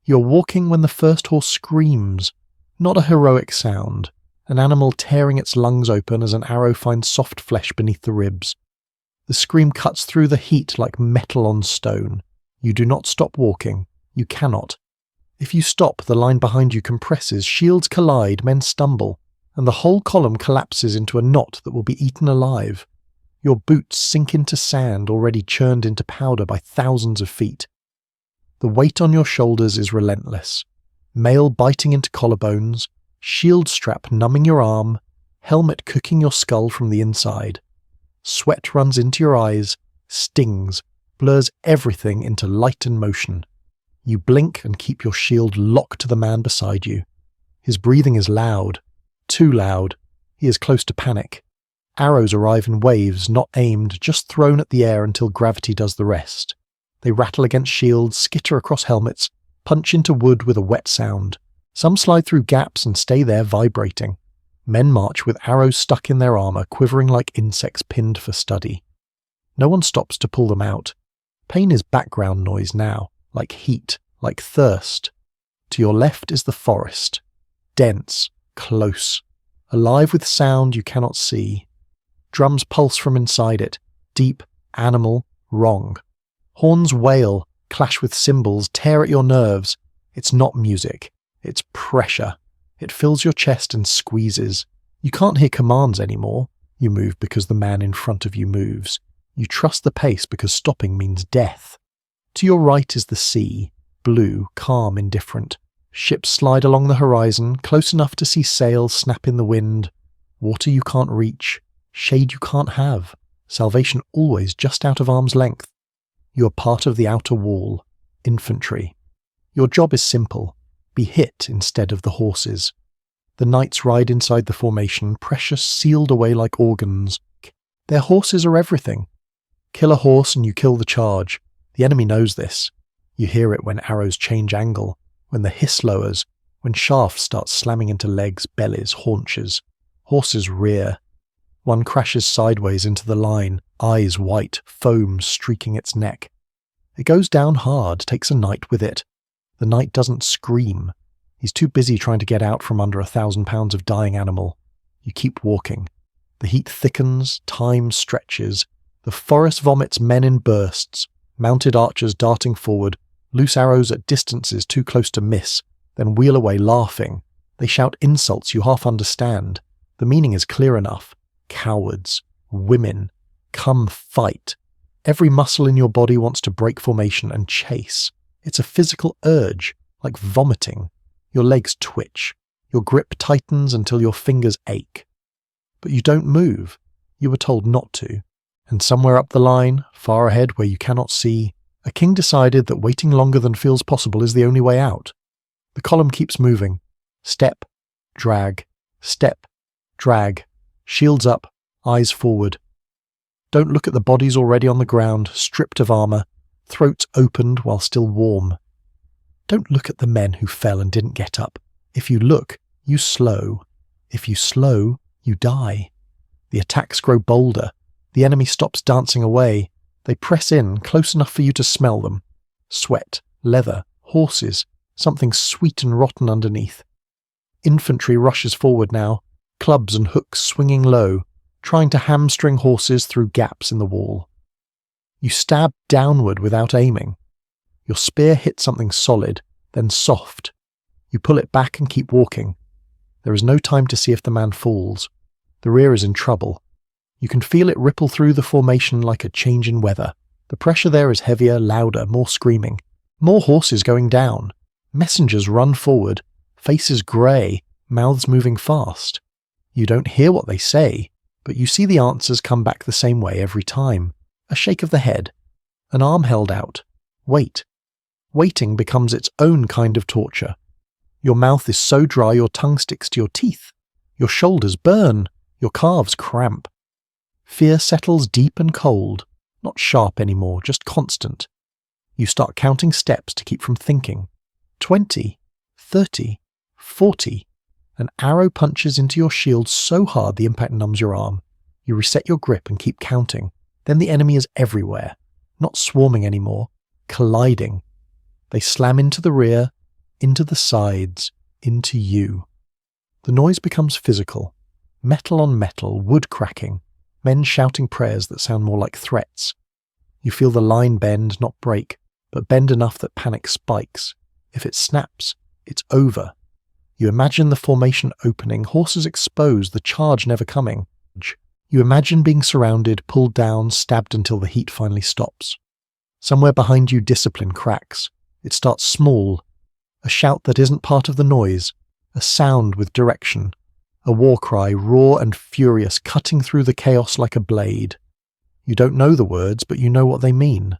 You're walking when the first horse screams, not a heroic sound, an animal tearing its lungs open as an arrow finds soft flesh beneath the ribs. The scream cuts through the heat like metal on stone. You do not stop walking. You cannot. If you stop, the line behind you compresses, shields collide, men stumble, and the whole column collapses into a knot that will be eaten alive. Your boots sink into sand already churned into powder by thousands of feet. The weight on your shoulders is relentless. Mail biting into collarbones, shield strap numbing your arm, helmet cooking your skull from the inside. Sweat runs into your eyes, stings, blurs everything into light and motion. You blink and keep your shield locked to the man beside you. His breathing is loud, too loud. He is close to panic. Arrows arrive in waves, not aimed, just thrown at the air until gravity does the rest. They rattle against shields, skitter across helmets, punch into wood with a wet sound. Some slide through gaps and stay there vibrating. Men march with arrows stuck in their armour, quivering like insects pinned for study. No one stops to pull them out. Pain is background noise now, like heat, like thirst. To your left is the forest. Dense, close, alive with sound you cannot see. Drums pulse from inside it, deep, animal, wrong. Horns wail, clash with cymbals, tear at your nerves. It's not music, it's pressure. It fills your chest and squeezes. You can't hear commands anymore. You move because the man in front of you moves. You trust the pace because stopping means death. To your right is the sea, blue, calm, indifferent. Ships slide along the horizon, close enough to see sails snap in the wind. Water you can't reach, shade you can't have, salvation always just out of arm's length. You are part of the outer wall, infantry. Your job is simple. Be hit instead of the horses. The knights ride inside the formation, precious, sealed away like organs. Their horses are everything. Kill a horse and you kill the charge. The enemy knows this. You hear it when arrows change angle, when the hiss lowers, when shafts start slamming into legs, bellies, haunches. Horses rear. One crashes sideways into the line, eyes white, foam streaking its neck. It goes down hard, takes a knight with it. The knight doesn't scream. He's too busy trying to get out from under 1,000 pounds of dying animal. You keep walking. The heat thickens, time stretches. The forest vomits men in bursts, mounted archers darting forward, loose arrows at distances too close to miss, then wheel away laughing. They shout insults you half understand. The meaning is clear enough. Cowards. Women. Come fight. Every muscle in your body wants to break formation and chase. It's a physical urge, like vomiting. Your legs twitch. Your grip tightens until your fingers ache. But you don't move. You were told not to. And somewhere up the line, far ahead where you cannot see, a king decided that waiting longer than feels possible is the only way out. The column keeps moving. Step, drag, step, drag. Shields up, eyes forward. Don't look at the bodies already on the ground, stripped of armour, throats opened while still warm. Don't look at the men who fell and didn't get up. If you look, you slow. If you slow, you die. The attacks grow bolder. The enemy stops dancing away. They press in, close enough for you to smell them. Sweat, leather, horses, something sweet and rotten underneath. Infantry rushes forward now, clubs and hooks swinging low, trying to hamstring horses through gaps in the wall. You stab downward without aiming. Your spear hits something solid, then soft. You pull it back and keep walking. There is no time to see if the man falls. The rear is in trouble. You can feel it ripple through the formation like a change in weather. The pressure there is heavier, louder, more screaming. More horses going down. Messengers run forward, faces grey, mouths moving fast. You don't hear what they say, but you see the answers come back the same way every time. A shake of the head. An arm held out. Wait. Waiting becomes its own kind of torture. Your mouth is so dry your tongue sticks to your teeth. Your shoulders burn. Your calves cramp. Fear settles deep and cold. Not sharp anymore, just constant. You start counting steps to keep from thinking. 20, 30, 40. An arrow punches into your shield so hard the impact numbs your arm. You reset your grip and keep counting. Then the enemy is everywhere. Not swarming anymore. Colliding. They slam into the rear, into the sides, into you. The noise becomes physical. Metal on metal, wood cracking, men shouting prayers that sound more like threats. You feel the line bend, not break, but bend enough that panic spikes. If it snaps, it's over. You imagine the formation opening, horses exposed, the charge never coming. You imagine being surrounded, pulled down, stabbed until the heat finally stops. Somewhere behind you, discipline cracks. It starts small. A shout that isn't part of the noise. A sound with direction. A war cry, raw and furious, cutting through the chaos like a blade. You don't know the words, but you know what they mean.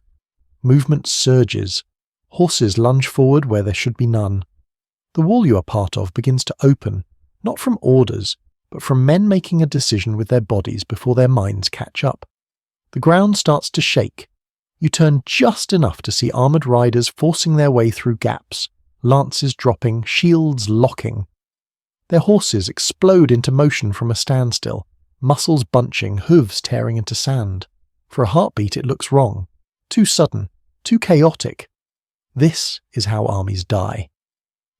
Movement surges. Horses lunge forward where there should be none. The wall you are part of begins to open, not from orders, but from men making a decision with their bodies before their minds catch up. The ground starts to shake. You turn just enough to see armoured riders forcing their way through gaps, lances dropping, shields locking. Their horses explode into motion from a standstill, muscles bunching, hooves tearing into sand. For a heartbeat it looks wrong. Too sudden, too chaotic. This is how armies die.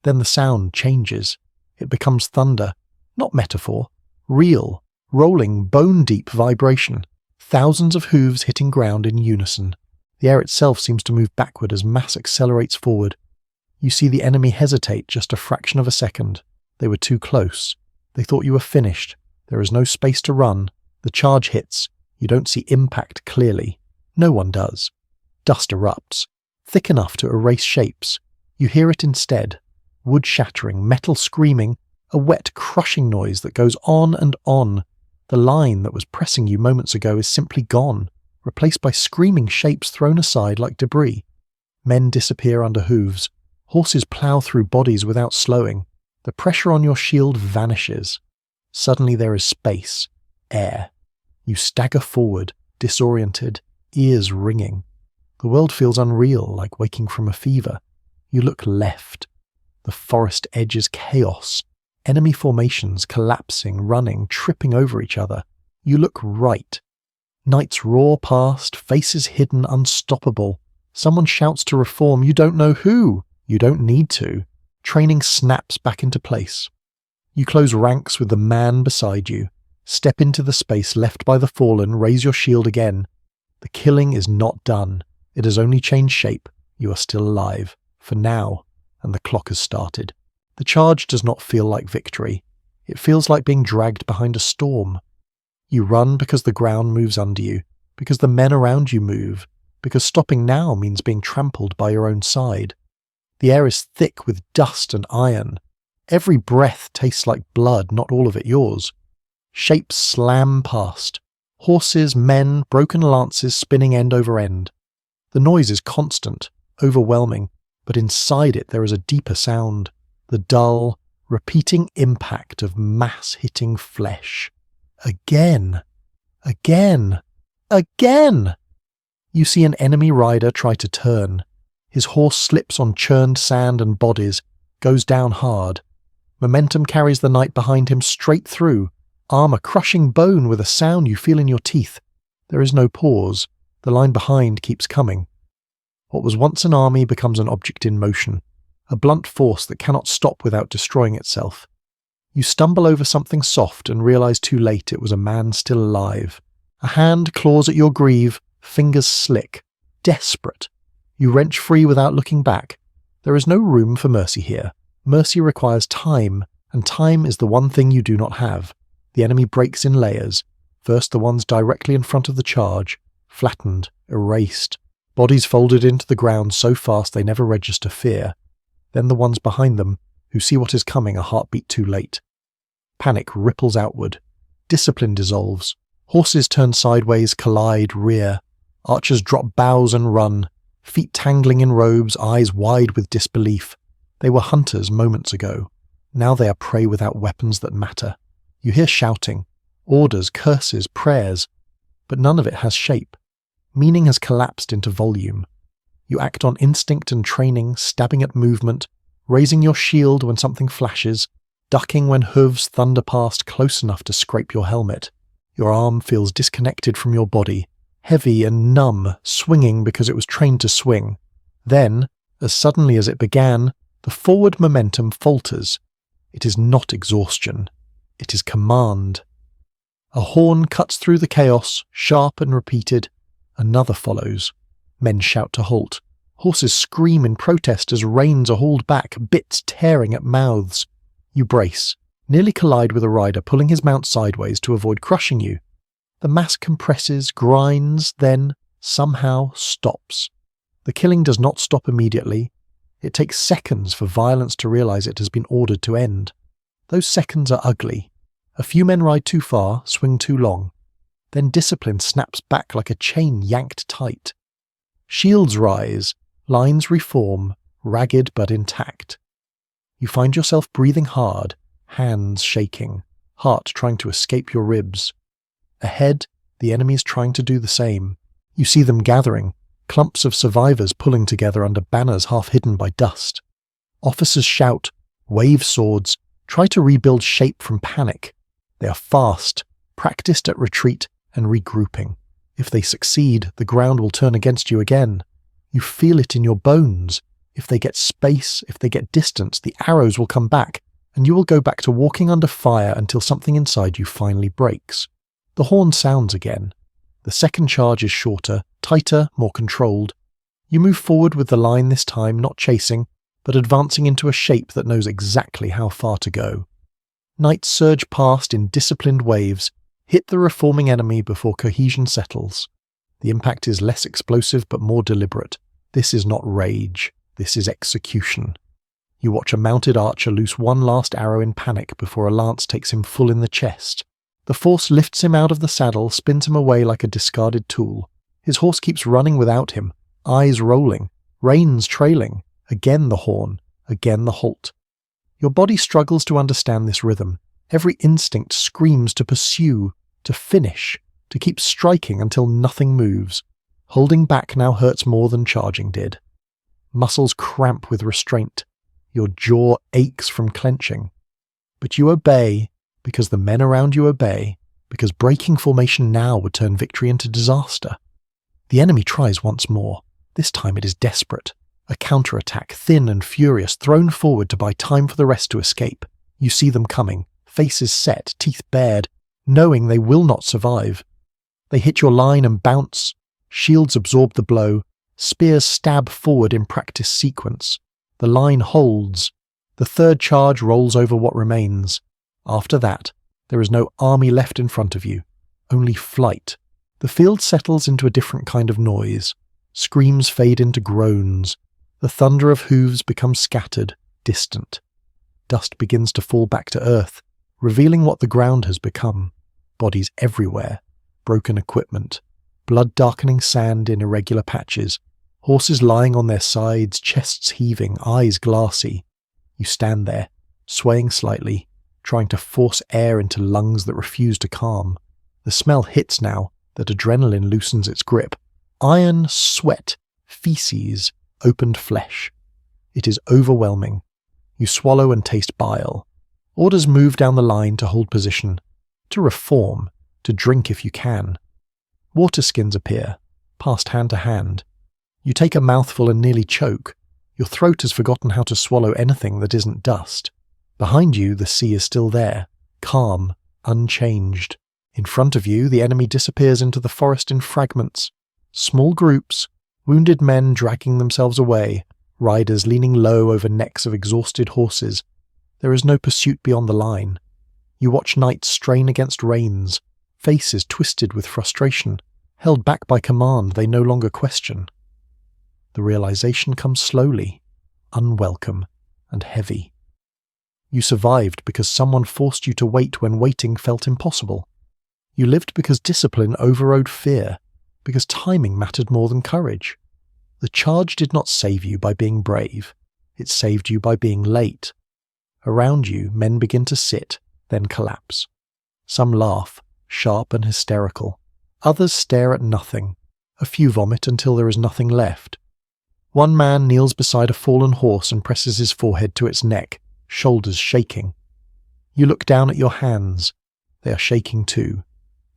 Then the sound changes. It becomes thunder, not metaphor, real, rolling, bone-deep vibration. Thousands of hooves hitting ground in unison. The air itself seems to move backward as mass accelerates forward. You see the enemy hesitate just a fraction of a second. They were too close. They thought you were finished. There is no space to run. The charge hits. You don't see impact clearly. No one does. Dust erupts, thick enough to erase shapes. You hear it instead. Wood shattering, metal screaming, a wet, crushing noise that goes on and on. The line that was pressing you moments ago is simply gone, replaced by screaming shapes thrown aside like debris. Men disappear under hooves. Horses plough through bodies without slowing. The pressure on your shield vanishes. Suddenly there is space, air. You stagger forward, disoriented, ears ringing. The world feels unreal, like waking from a fever. You look left. The forest edge is chaos. Enemy formations collapsing, running, tripping over each other. You look right. Knights roar past, faces hidden, unstoppable. Someone shouts to reform. You don't know who. You don't need to. Training snaps back into place. You close ranks with the man beside you. Step into the space left by the fallen, raise your shield again. The killing is not done. It has only changed shape. You are still alive. For now. And the clock has started. The charge does not feel like victory. It feels like being dragged behind a storm. You run because the ground moves under you, because the men around you move, because stopping now means being trampled by your own side. The air is thick with dust and iron. Every breath tastes like blood, not all of it yours. Shapes slam past. Horses, men, broken lances spinning end over end. The noise is constant, overwhelming, but inside it there is a deeper sound. The dull, repeating impact of mass hitting flesh. Again. Again. Again! You see an enemy rider try to turn. His horse slips on churned sand and bodies, goes down hard. Momentum carries the knight behind him straight through, armour crushing bone with a sound you feel in your teeth. There is no pause. The line behind keeps coming. What was once an army becomes an object in motion, a blunt force that cannot stop without destroying itself. You stumble over something soft and realise too late it was a man still alive. A hand claws at your greave, fingers slick, desperate. You wrench free without looking back. There is no room for mercy here. Mercy requires time, and time is the one thing you do not have. The enemy breaks in layers. First the ones directly in front of the charge, flattened, erased. Bodies folded into the ground so fast they never register fear. Then the ones behind them, who see what is coming a heartbeat too late. Panic ripples outward. Discipline dissolves. Horses turn sideways, collide, rear. Archers drop bows and run, feet tangling in robes, eyes wide with disbelief. They were hunters moments ago. Now they are prey without weapons that matter. You hear shouting, orders, curses, prayers, but none of it has shape. Meaning has collapsed into volume. You act on instinct and training, stabbing at movement, raising your shield when something flashes, ducking when hooves thunder past close enough to scrape your helmet. Your arm feels disconnected from your body, heavy and numb, swinging because it was trained to swing. Then, as suddenly as it began, The forward momentum falters. It is not exhaustion. It is command. A horn cuts through the chaos, sharp and repeated. Another follows. Men shout to halt. Horses scream in protest as reins are hauled back, bits tearing at mouths. You brace, nearly collide with a rider pulling his mount sideways to avoid crushing you. The mass compresses, grinds, then, somehow, stops. The killing does not stop immediately. It takes seconds for violence to realize it has been ordered to end. Those seconds are ugly. A few men ride too far, swing too long. Then discipline snaps back like a chain yanked tight. Shields rise, lines reform, ragged but intact. You find yourself breathing hard, hands shaking, heart trying to escape your ribs. Ahead, the enemy is trying to do the same. You see them gathering, clumps of survivors pulling together under banners half hidden by dust. Officers shout, wave swords, try to rebuild shape from panic. They are fast, practiced at retreat and regrouping. If they succeed, the ground will turn against you again. You feel it in your bones. If they get space, if they get distance, the arrows will come back, and you will go back to walking under fire until something inside you finally breaks. The horn sounds again. The second charge is shorter, tighter, more controlled. You move forward with the line this time, not chasing, but advancing into a shape that knows exactly how far to go. Knights surge past in disciplined waves, hit the reforming enemy before cohesion settles. The impact is less explosive but more deliberate. This is not rage. This is execution. You watch a mounted archer loose one last arrow in panic before a lance takes him full in the chest. The force lifts him out of the saddle, spins him away like a discarded tool. His horse keeps running without him, eyes rolling, reins trailing. Again the horn, again the halt. Your body struggles to understand this rhythm. Every instinct screams to pursue, to finish, to keep striking until nothing moves. Holding back now hurts more than charging did. Muscles cramp with restraint. Your jaw aches from clenching. But you obey, because the men around you obey, because breaking formation now would turn victory into disaster. The enemy tries once more. This time it is desperate. A counterattack, thin and furious, thrown forward to buy time for the rest to escape. You see them coming, faces set, teeth bared, knowing they will not survive. They hit your line and bounce. Shields absorb the blow. Spears stab forward in practice sequence. The line holds. The third charge rolls over what remains. After that, there is no army left in front of you, only flight. The field settles into a different kind of noise. Screams fade into groans. The thunder of hooves becomes scattered, distant. Dust begins to fall back to earth, revealing what the ground has become. Bodies everywhere, broken equipment, blood-darkening sand in irregular patches, horses lying on their sides, chests heaving, eyes glassy. You stand there, swaying slightly, trying to force air into lungs that refuse to calm. The smell hits now, that adrenaline loosens its grip. Iron, sweat, feces, opened flesh. It is overwhelming. You swallow and taste bile. Orders move down the line to hold position, to reform, to drink if you can. Water skins appear, passed hand to hand. You take a mouthful and nearly choke. Your throat has forgotten how to swallow anything that isn't dust. Behind you, the sea is still there, calm, unchanged. In front of you, the enemy disappears into the forest in fragments. Small groups, wounded men dragging themselves away, riders leaning low over necks of exhausted horses. There is no pursuit beyond the line. You watch knights strain against reins, faces twisted with frustration, held back by command they no longer question. The realization comes slowly, unwelcome, and heavy. You survived because someone forced you to wait when waiting felt impossible. You lived because discipline overrode fear, because timing mattered more than courage. The charge did not save you by being brave. It saved you by being late. Around you, men begin to sit, then collapse. Some laugh, sharp and hysterical. Others stare at nothing. A few vomit until there is nothing left. One man kneels beside a fallen horse and presses his forehead to its neck, shoulders shaking. You look down at your hands. They are shaking too.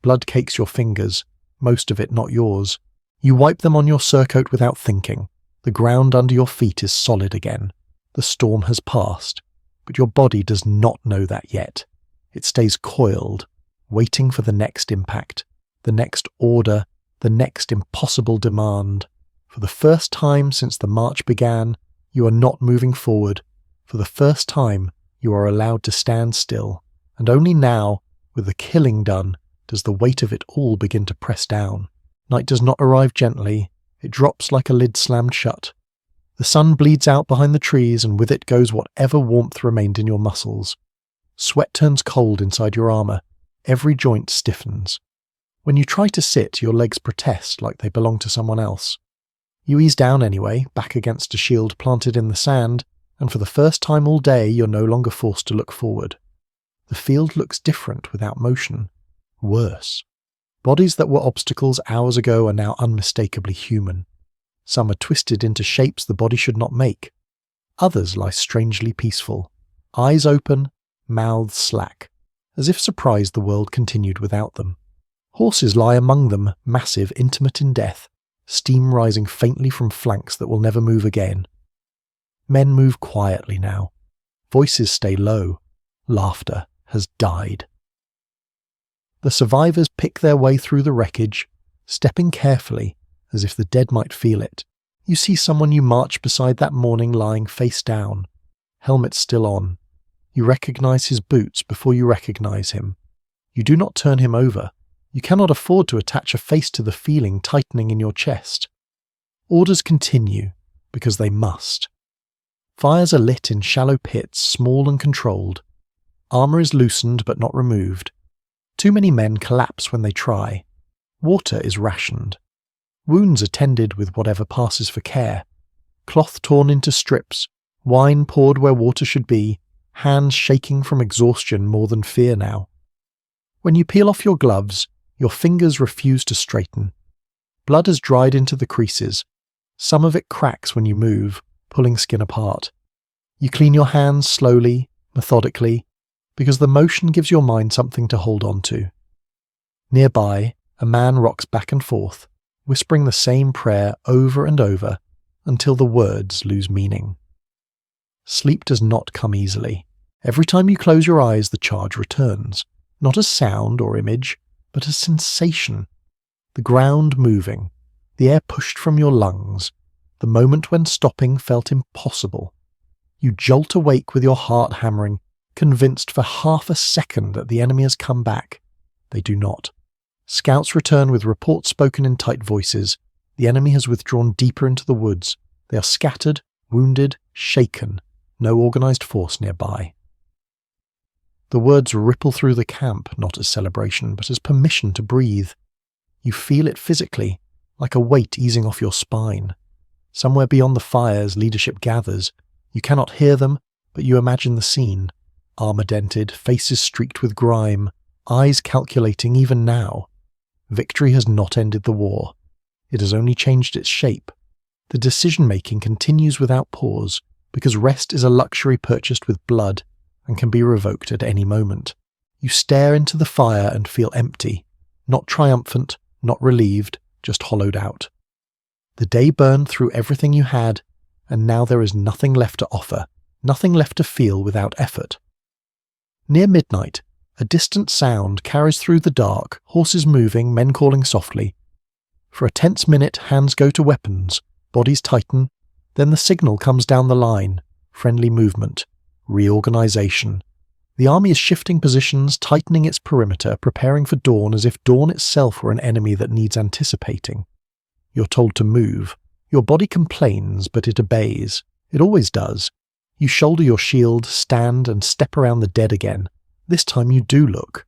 Blood cakes your fingers, most of it not yours. You wipe them on your surcoat without thinking. The ground under your feet is solid again. The storm has passed, but your body does not know that yet. It stays coiled, waiting for the next impact, the next order, the next impossible demand. For the first time since the march began, you are not moving forward. For the first time, you are allowed to stand still. And only now, with the killing done, does the weight of it all begin to press down. Night does not arrive gently. It drops like a lid slammed shut. The sun bleeds out behind the trees, and with it goes whatever warmth remained in your muscles. Sweat turns cold inside your armour. Every joint stiffens. When you try to sit, your legs protest like they belong to someone else. You ease down anyway, back against a shield planted in the sand, and for the first time all day you're no longer forced to look forward. The field looks different without motion. Worse. Bodies that were obstacles hours ago are now unmistakably human. Some are twisted into shapes the body should not make. Others lie strangely peaceful, eyes open, mouths slack, as if surprised the world continued without them. Horses lie among them, massive, intimate in death, steam rising faintly from flanks that will never move again. Men move quietly now. Voices stay low. Laughter has died. The survivors pick their way through the wreckage, stepping carefully, as if the dead might feel it. You see someone you marched beside that morning lying face down, helmet still on. You recognize his boots before you recognize him. You do not turn him over. You cannot afford to attach a face to the feeling tightening in your chest. Orders continue, because they must. Fires are lit in shallow pits, small and controlled. Armour is loosened but not removed. Too many men collapse when they try. Water is rationed. Wounds are tended with whatever passes for care. Cloth torn into strips, wine poured where water should be, hands shaking from exhaustion more than fear now. When you peel off your gloves, your fingers refuse to straighten. Blood has dried into the creases. Some of it cracks when you move, pulling skin apart. You clean your hands slowly, methodically, because the motion gives your mind something to hold on to. Nearby, a man rocks back and forth, whispering the same prayer over and over until the words lose meaning. Sleep does not come easily. Every time you close your eyes, the charge returns, not as sound or image, but as sensation. The ground moving, the air pushed from your lungs, the moment when stopping felt impossible. You jolt awake with your heart hammering, convinced for half a second that the enemy has come back. They do not. Scouts return with reports spoken in tight voices. The enemy has withdrawn deeper into the woods. They are scattered, wounded, shaken. No organised force nearby. The words ripple through the camp, not as celebration, but as permission to breathe. You feel it physically, like a weight easing off your spine. Somewhere beyond the fires, leadership gathers. You cannot hear them, but you imagine the scene. Armour-dented, faces streaked with grime, eyes calculating even now. Victory has not ended the war. It has only changed its shape. The decision-making continues without pause, because rest is a luxury purchased with blood and can be revoked at any moment. You stare into the fire and feel empty, not triumphant, not relieved, just hollowed out. The day burned through everything you had, and now there is nothing left to offer, nothing left to feel without effort. Near midnight, a distant sound carries through the dark, horses moving, men calling softly. For a tense minute, hands go to weapons, bodies tighten, then the signal comes down the line, friendly movement, reorganization. The army is shifting positions, tightening its perimeter, preparing for dawn as if dawn itself were an enemy that needs anticipating. You're told to move. Your body complains, but it obeys. It always does. You shoulder your shield, stand, and step around the dead again. This time you do look.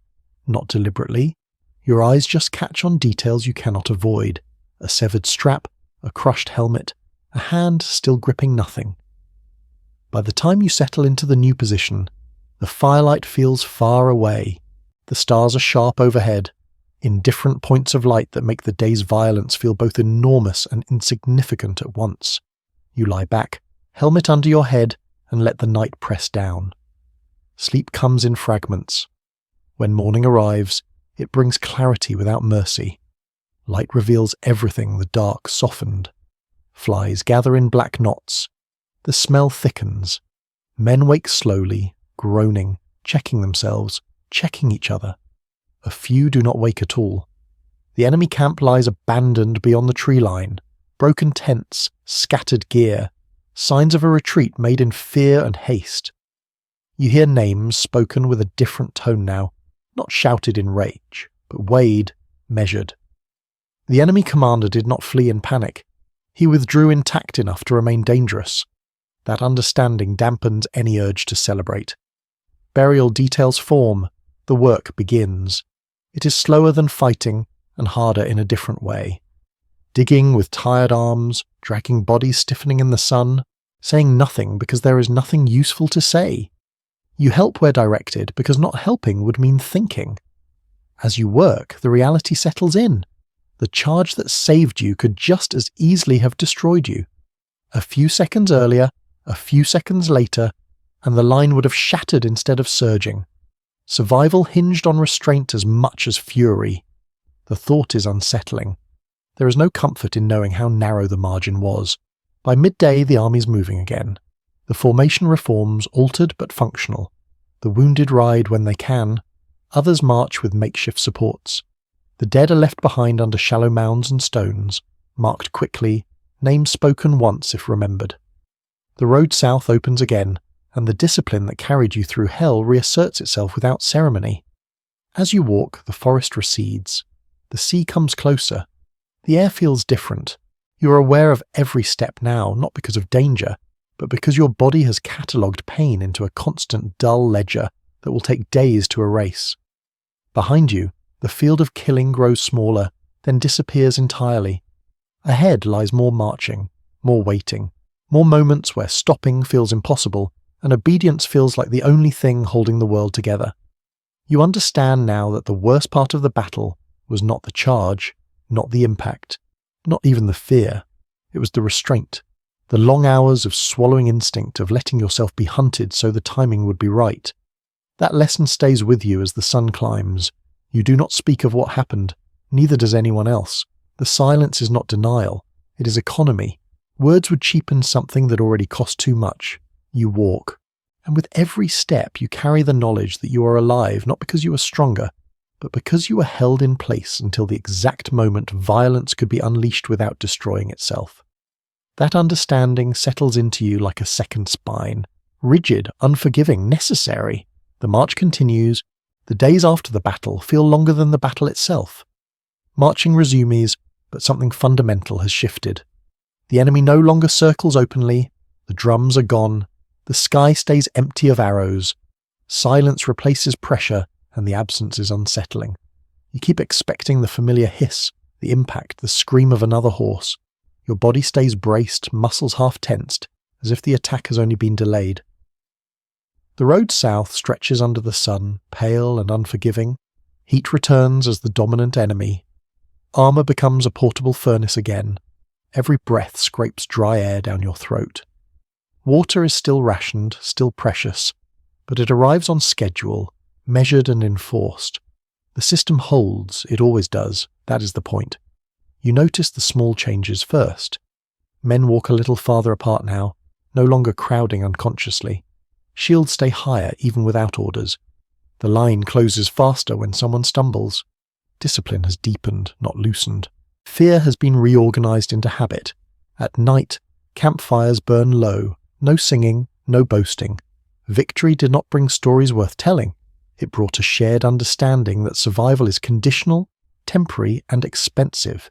Not deliberately. Your eyes just catch on details you cannot avoid. A severed strap, a crushed helmet, a hand still gripping nothing. By the time you settle into the new position, the firelight feels far away. The stars are sharp overhead, in different points of light that make the day's violence feel both enormous and insignificant at once. You lie back, helmet under your head, and let the night press down. Sleep comes in fragments. When morning arrives, it brings clarity without mercy. Light reveals everything the dark softened. Flies gather in black knots. The smell thickens. Men wake slowly, groaning, checking themselves, checking each other. A few do not wake at all. The enemy camp lies abandoned beyond the tree line. Broken tents, scattered gear, signs of a retreat made in fear and haste. You hear names spoken with a different tone now, not shouted in rage, but weighed, measured. The enemy commander did not flee in panic. He withdrew intact enough to remain dangerous. That understanding dampened any urge to celebrate. Burial details form. The work begins. It is slower than fighting and harder in a different way. Digging with tired arms, dragging bodies stiffening in the sun, saying nothing because there is nothing useful to say. You help where directed because not helping would mean thinking. As you work, the reality settles in. The charge that saved you could just as easily have destroyed you. A few seconds earlier, a few seconds later, and the line would have shattered instead of surging. Survival hinged on restraint as much as fury. The thought is unsettling. There is no comfort in knowing how narrow the margin was. By midday, the army's moving again. The formation reforms altered but functional. The wounded ride when they can. Others march with makeshift supports. The dead are left behind under shallow mounds and stones, marked quickly, names spoken once if remembered. The road south opens again, and the discipline that carried you through hell reasserts itself without ceremony. As you walk, the forest recedes. The sea comes closer. The air feels different. You are aware of every step now, not because of danger, but because your body has catalogued pain into a constant dull ledger that will take days to erase. Behind you, the field of killing grows smaller, then disappears entirely. Ahead lies more marching, more waiting, more moments where stopping feels impossible and obedience feels like the only thing holding the world together. You understand now that the worst part of the battle was not the charge, not the impact, not even the fear. It was the restraint, the long hours of swallowing instinct, of letting yourself be hunted so the timing would be right. That lesson stays with you as the sun climbs. You do not speak of what happened, neither does anyone else. The silence is not denial, it is economy. Words would cheapen something that already cost too much. You walk, and with every step you carry the knowledge that you are alive not because you are stronger, but because you were held in place until the exact moment violence could be unleashed without destroying itself. That understanding settles into you like a second spine, rigid, unforgiving, necessary. The march continues. The days after the battle feel longer than the battle itself. Marching resumes, but something fundamental has shifted. The enemy no longer circles openly, the drums are gone, the sky stays empty of arrows. Silence replaces pressure, and the absence is unsettling. You keep expecting the familiar hiss, the impact, the scream of another horse. Your body stays braced, muscles half tensed, as if the attack has only been delayed. The road south stretches under the sun, pale and unforgiving. Heat returns as the dominant enemy. Armour becomes a portable furnace again. Every breath scrapes dry air down your throat. Water is still rationed, still precious, but it arrives on schedule, measured and enforced. The system holds, it always does, that is the point. You notice the small changes first. Men walk a little farther apart now, no longer crowding unconsciously. Shields stay higher even without orders. The line closes faster when someone stumbles. Discipline has deepened, not loosened. Fear has been reorganized into habit. At night, campfires burn low, no singing, no boasting. Victory did not bring stories worth telling. It brought a shared understanding that survival is conditional, temporary, and expensive.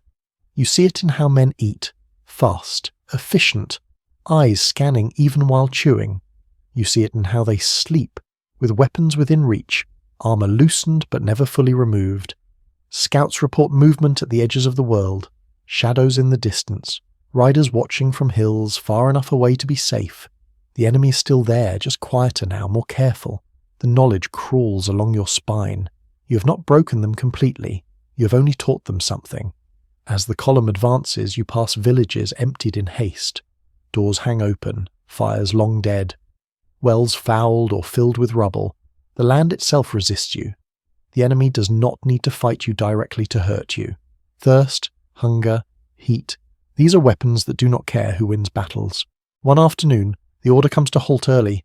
You see it in how men eat, fast, efficient, eyes scanning even while chewing. You see it in how they sleep, with weapons within reach, armor loosened but never fully removed. Scouts report movement at the edges of the world, shadows in the distance, riders watching from hills far enough away to be safe. The enemy is still there, just quieter now, more careful. The knowledge crawls along your spine. You have not broken them completely. You have only taught them something. As the column advances, you pass villages emptied in haste. Doors hang open, fires long dead. Wells fouled or filled with rubble. The land itself resists you. The enemy does not need to fight you directly to hurt you. Thirst, hunger, heat, these are weapons that do not care who wins battles. One afternoon, the order comes to halt early.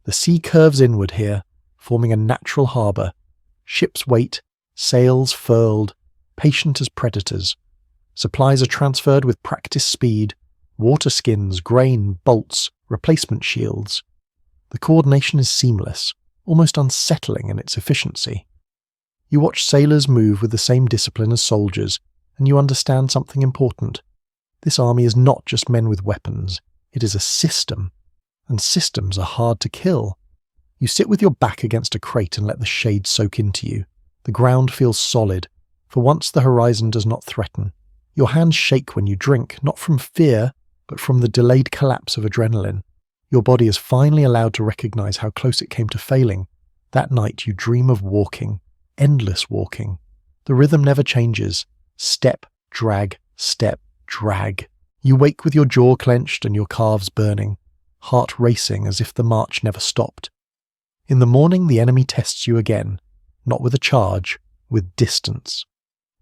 The sea curves inward here, forming a natural harbour. Ships wait, sails furled, patient as predators. Supplies are transferred with practiced speed, water skins, grain, bolts, replacement shields. The coordination is seamless, almost unsettling in its efficiency. You watch sailors move with the same discipline as soldiers, and you understand something important. This army is not just men with weapons, it is a system, and systems are hard to kill. You sit with your back against a crate and let the shade soak into you. The ground feels solid. For once the horizon does not threaten. Your hands shake when you drink, not from fear, but from the delayed collapse of adrenaline. Your body is finally allowed to recognize how close it came to failing. That night you dream of walking, endless walking. The rhythm never changes. Step, drag, step, drag. You wake with your jaw clenched and your calves burning, heart racing as if the march never stopped. In the morning the enemy tests you again, not with a charge, with distance.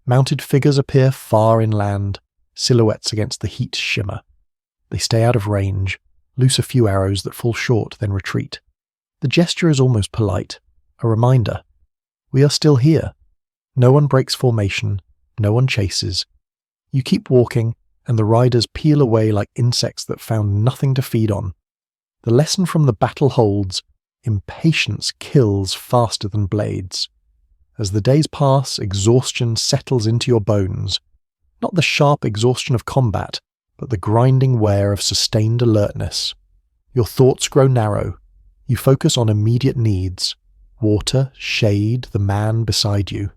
Mounted figures appear far inland, silhouettes against the heat shimmer. They stay out of range, loose a few arrows that fall short, then retreat. The gesture is almost polite, a reminder. We are still here. No one breaks formation, no one chases. You keep walking, and the riders peel away like insects that found nothing to feed on. The lesson from the battle holds: impatience kills faster than blades. As the days pass, exhaustion settles into your bones. Not the sharp exhaustion of combat, but the grinding wear of sustained alertness. Your thoughts grow narrow. You focus on immediate needs: water, shade, the man beside you.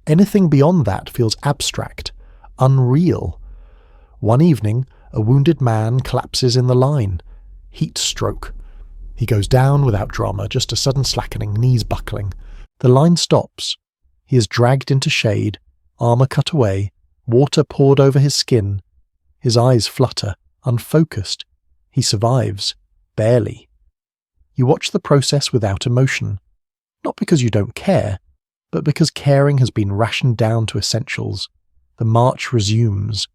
Anything beyond that feels abstract, unreal. One evening, a wounded man collapses in the line. Heat stroke. He goes down without drama, just a sudden slackening, knees buckling. The line stops. He is dragged into shade, armour cut away, water poured over his skin. His eyes flutter, unfocused. He survives, barely. You watch the process without emotion, not because you don't care, but because caring has been rationed down to essentials. The march resumes.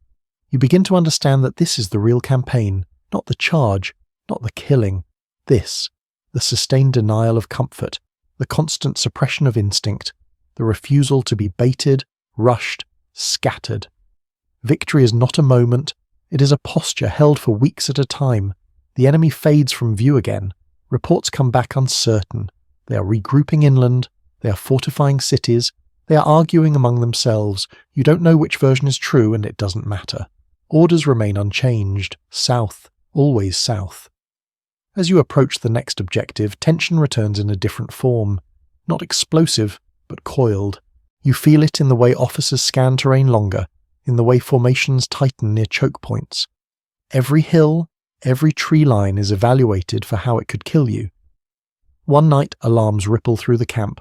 You begin to understand that this is the real campaign, not the charge, not the killing. This, the sustained denial of comfort, the constant suppression of instinct, the refusal to be baited, rushed, scattered. Victory is not a moment, it is a posture held for weeks at a time. The enemy fades from view again. Reports come back uncertain. They are regrouping inland, they are fortifying cities, they are arguing among themselves. You don't know which version is true, and it doesn't matter. Orders remain unchanged, south, always south. As you approach the next objective, tension returns in a different form. Not explosive, but coiled. You feel it in the way officers scan terrain longer, in the way formations tighten near choke points. Every hill, every tree line is evaluated for how it could kill you. One night alarms ripple through the camp.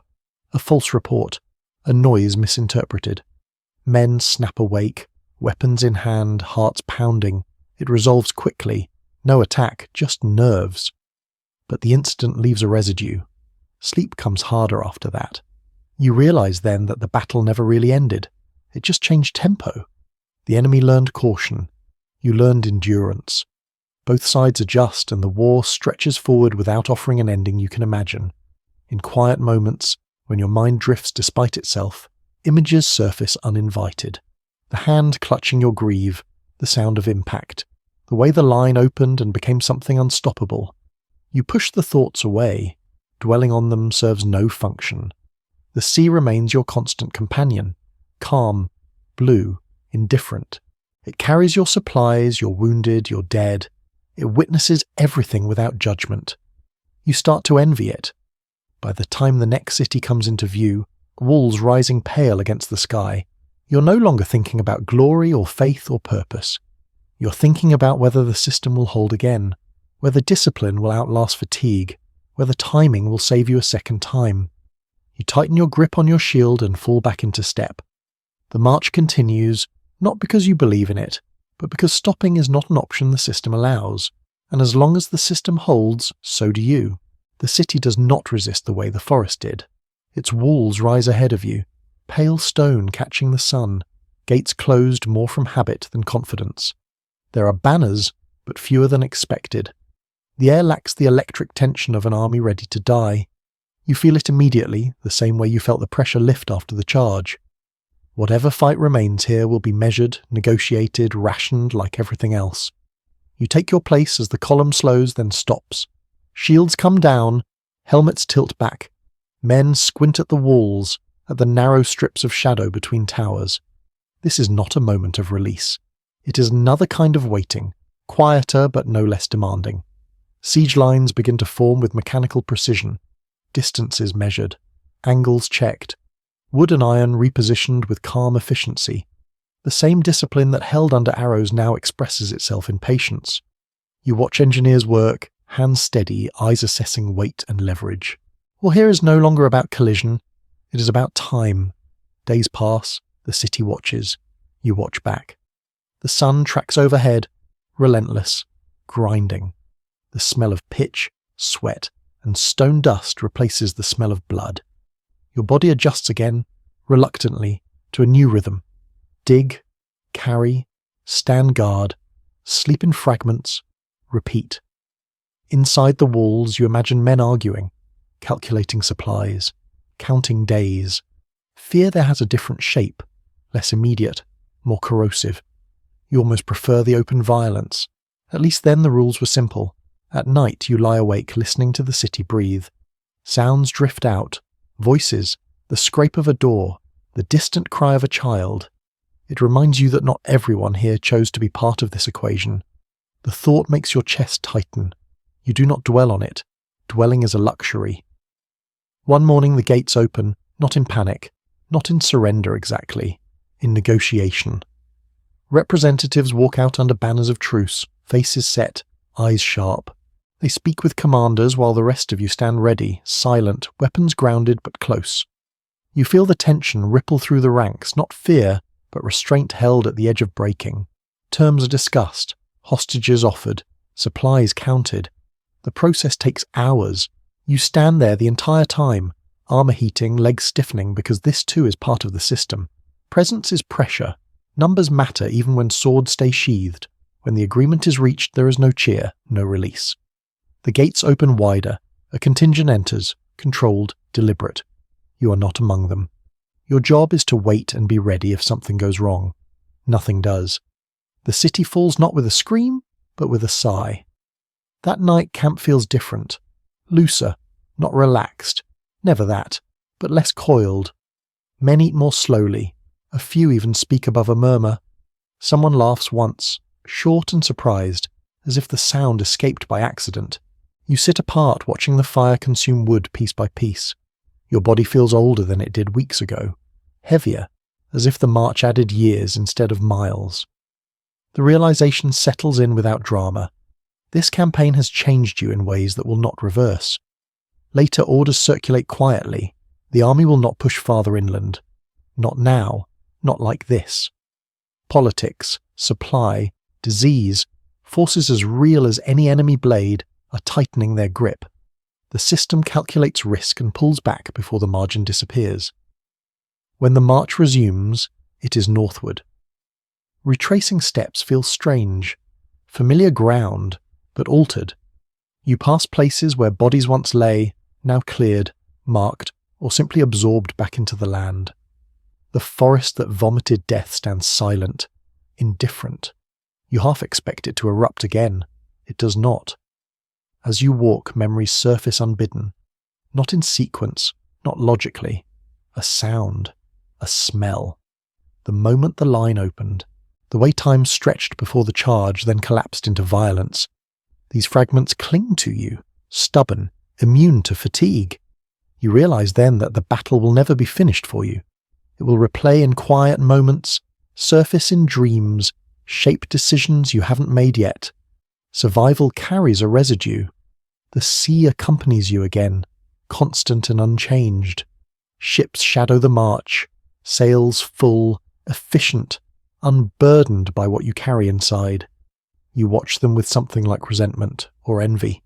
A false report, a noise misinterpreted. Men snap awake, weapons in hand, hearts pounding. It resolves quickly. No attack, just nerves. But the incident leaves a residue. Sleep comes harder after that. You realize then that the battle never really ended. It just changed tempo. The enemy learned caution. You learned endurance. Both sides adjust and the war stretches forward without offering an ending you can imagine. In quiet moments, when your mind drifts despite itself, images surface uninvited. The hand clutching your greave, the sound of impact, the way the line opened and became something unstoppable. You push the thoughts away. Dwelling on them serves no function. The sea remains your constant companion, calm, blue, indifferent. It carries your supplies, your wounded, your dead. It witnesses everything without judgment. You start to envy it. By the time the next city comes into view, walls rising pale against the sky, you're no longer thinking about glory or faith or purpose. You're thinking about whether the system will hold again, whether discipline will outlast fatigue, whether timing will save you a second time. You tighten your grip on your shield and fall back into step. The march continues, not because you believe in it, but because stopping is not an option the system allows, and as long as the system holds, so do you. The city does not resist the way the forest did. Its walls rise ahead of you, pale stone catching the sun, gates closed more from habit than confidence. There are banners, but fewer than expected. The air lacks the electric tension of an army ready to die. You feel it immediately, the same way you felt the pressure lift after the charge. Whatever fight remains here will be measured, negotiated, rationed like everything else. You take your place as the column slows, then stops. Shields come down, helmets tilt back. Men squint at the walls, at the narrow strips of shadow between towers. This is not a moment of release. It is another kind of waiting, quieter but no less demanding. Siege lines begin to form with mechanical precision, distances measured, angles checked, wood and iron repositioned with calm efficiency. The same discipline that held under arrows now expresses itself in patience. You watch engineers work, hands steady, eyes assessing weight and leverage. Well, here is no longer about collision, it is about time. Days pass, the city watches, you watch back. The sun tracks overhead, relentless, grinding. The smell of pitch, sweat, and stone dust replaces the smell of blood. Your body adjusts again, reluctantly, to a new rhythm. Dig, carry, stand guard, sleep in fragments, repeat. Inside the walls you imagine men arguing, calculating supplies, counting days. Fear there has a different shape, less immediate, more corrosive. You almost prefer the open violence. At least then the rules were simple. At night you lie awake listening to the city breathe. Sounds drift out, voices, the scrape of a door, the distant cry of a child. It reminds you that not everyone here chose to be part of this equation. The thought makes your chest tighten. You do not dwell on it. Dwelling is a luxury. One morning the gates open, not in panic, not in surrender exactly, in negotiation. Representatives walk out under banners of truce, faces set, eyes sharp. They speak with commanders while the rest of you stand ready, silent, weapons grounded but close. You feel the tension ripple through the ranks, not fear, but restraint held at the edge of breaking. Terms are discussed, hostages offered, supplies counted. The process takes hours. You stand there the entire time, armour heating, legs stiffening, because this too is part of the system. Presence is pressure. Numbers matter even when swords stay sheathed. When the agreement is reached, there is no cheer, no release. The gates open wider. A contingent enters, controlled, deliberate. You are not among them. Your job is to wait and be ready if something goes wrong. Nothing does. The city falls not with a scream, but with a sigh. That night camp feels different. Looser, not relaxed. Never that, but less coiled. Men eat more slowly. A few even speak above a murmur. Someone laughs once, short and surprised, as if the sound escaped by accident. You sit apart watching the fire consume wood piece by piece. Your body feels older than it did weeks ago, heavier, as if the march added years instead of miles. The realization settles in without drama. This campaign has changed you in ways that will not reverse. Later orders circulate quietly. The army will not push farther inland. Not now, not like this. Politics, supply, disease, forces as real as any enemy blade, are tightening their grip. The system calculates risk and pulls back before the margin disappears. When the march resumes, it is northward. Retracing steps feels strange, familiar ground, but altered. You pass places where bodies once lay, now cleared, marked, or simply absorbed back into the land. The forest that vomited death stands silent, indifferent. You half expect it to erupt again. It does not. As you walk, memories surface unbidden, not in sequence, not logically. A sound, a smell. The moment the line opened, the way time stretched before the charge, then collapsed into violence. These fragments cling to you, stubborn, immune to fatigue. You realize then that the battle will never be finished for you. It will replay in quiet moments, surface in dreams, shape decisions you haven't made yet. Survival carries a residue. The sea accompanies you again, constant and unchanged. Ships shadow the march, sails full, efficient, unburdened by what you carry inside. You watch them with something like resentment or envy.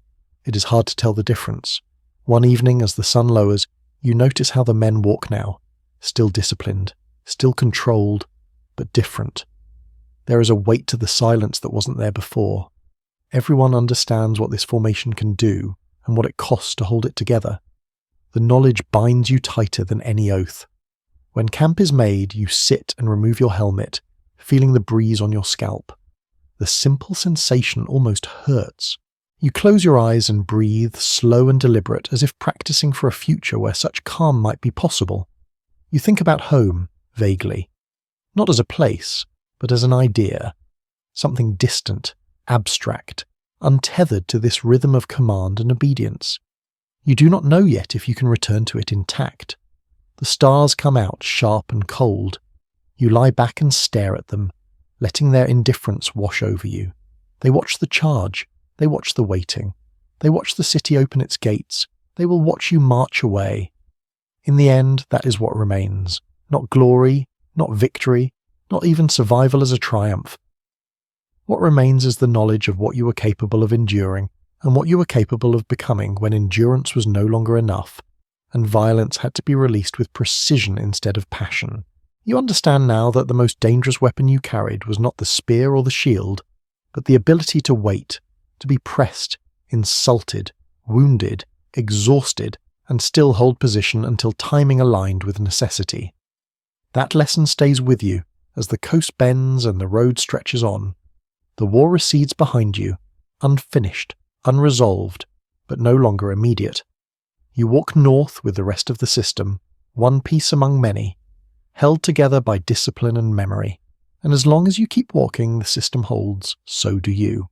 It is hard to tell the difference. One evening, as the sun lowers, you notice how the men walk now, still disciplined, still controlled, but different. There is a weight to the silence that wasn't there before. Everyone understands what this formation can do and what it costs to hold it together. The knowledge binds you tighter than any oath. When camp is made, you sit and remove your helmet, feeling the breeze on your scalp. The simple sensation almost hurts. You close your eyes and breathe, slow and deliberate, as if practicing for a future where such calm might be possible. You think about home, vaguely. Not as a place, but as an idea. Something distant, abstract, untethered to this rhythm of command and obedience. You do not know yet if you can return to it intact. The stars come out sharp and cold. You lie back and stare at them, letting their indifference wash over you. They watch the charge. They watch the waiting. They watch the city open its gates. They will watch you march away. In the end, that is what remains. Not glory, not victory, not even survival as a triumph. What remains is the knowledge of what you were capable of enduring and what you were capable of becoming when endurance was no longer enough and violence had to be released with precision instead of passion. You understand now that the most dangerous weapon you carried was not the spear or the shield, but the ability to wait, to be pressed, insulted, wounded, exhausted, and still hold position until timing aligned with necessity. That lesson stays with you as the coast bends and the road stretches on. The war recedes behind you, unfinished, unresolved, but no longer immediate. You walk north with the rest of the system, one piece among many, held together by discipline and memory. And as long as you keep walking, the system holds, so do you.